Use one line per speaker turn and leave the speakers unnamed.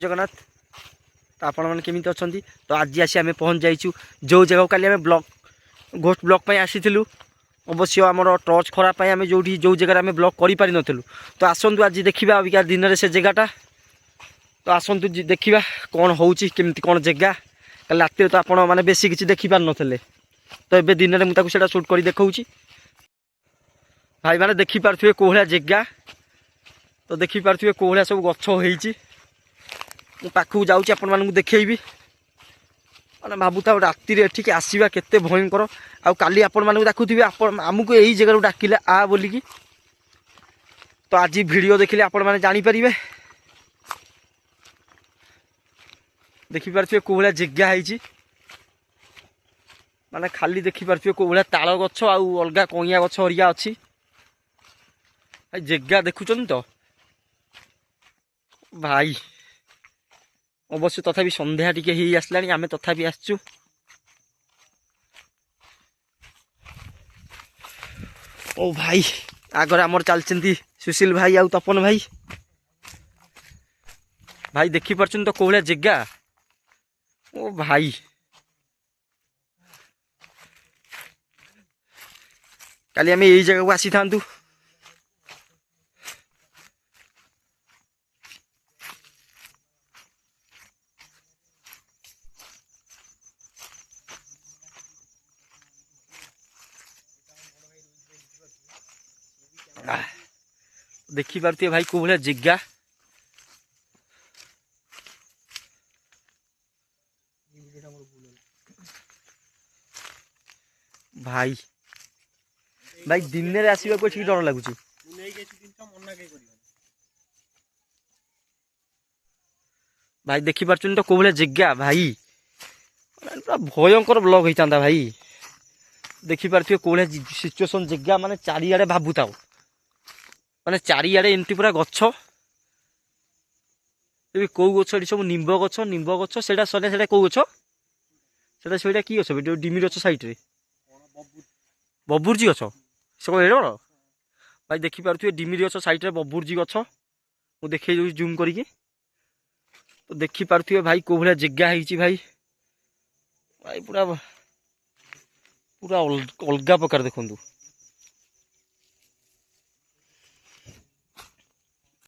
जगन्नाथ तो आपण मैंने केमी अच्छा तो आज आसी आम पहुँच जाइचु जो जगह काली आम ब्लॉक घोष ब्लॉक आसीलु अवश्य आम टर्च खराब आम जो जगह आम ब्लॉक कर पारि नथिलु तो आसतु आज देखा अबिका दिन में से जगहटा तो आसतु देखा कौन होची केमती कौन जगह कल रात तो आप मैंने बेसी किसी देखी पार नथिले तो ये दिन में मुझे शूट कर देखा भाई मैंने देखिपे कौलिया जगह तो देखिपे कौलिया सब गछ होती पाखक जाऊँ देखी मैंने भावुता राति एठिक आसवा केते भयंकर आउ काली आपण मानक डाकुथिबे आमको यही जगह डाकिले आ बोलिकी तो आज वीडियो देखिले आपण माने जानी परिबे देखि पारथिबे कोहला जगह है माने खाली देखि पारथिबे कोहला ताल गछ आउ अलगा कइया गछ हरिया अछि भाई जगह देखुछन तो भाई अवश्य तथापि संध्या टिके ही आसलानी आमे तथापि आसचु ओ भाई आगर आमर चलती सुशील भाई आउ तपन भाई भाई देखी पार्छन तो कोहलिया जगह ओ भाई काली आमे यही जगह को आसी थांतु देखी पारती भाई को भाया जगह भाई भाई दिन में आसवा को डर लगुच भाई देखी पार्छन तो को भाया जगह भाई पूरा भयंकर ब्लॉक होता भाई देखी पार्थिबे कोहलिया सिचुएशन जगह माने चारिआडे भाबुताओ माने चारिआडे एमती पूरा गछ कौ गछ सब निंब गछ सेटा सने सेटा कौ गछ सेटा सेटा की गछ डिमिर गछ साइड रे बबुर्जी गछ सब एड़ भाई देखी पार्थिबे डिमिर गछ साइड रे बबुर्जी गछ मु देखै दउ जूम करिके तो देखी पार्थिबे भाई कोहलिया जगह है भाई भाई पूरा पूरा अलग प्रकार देखु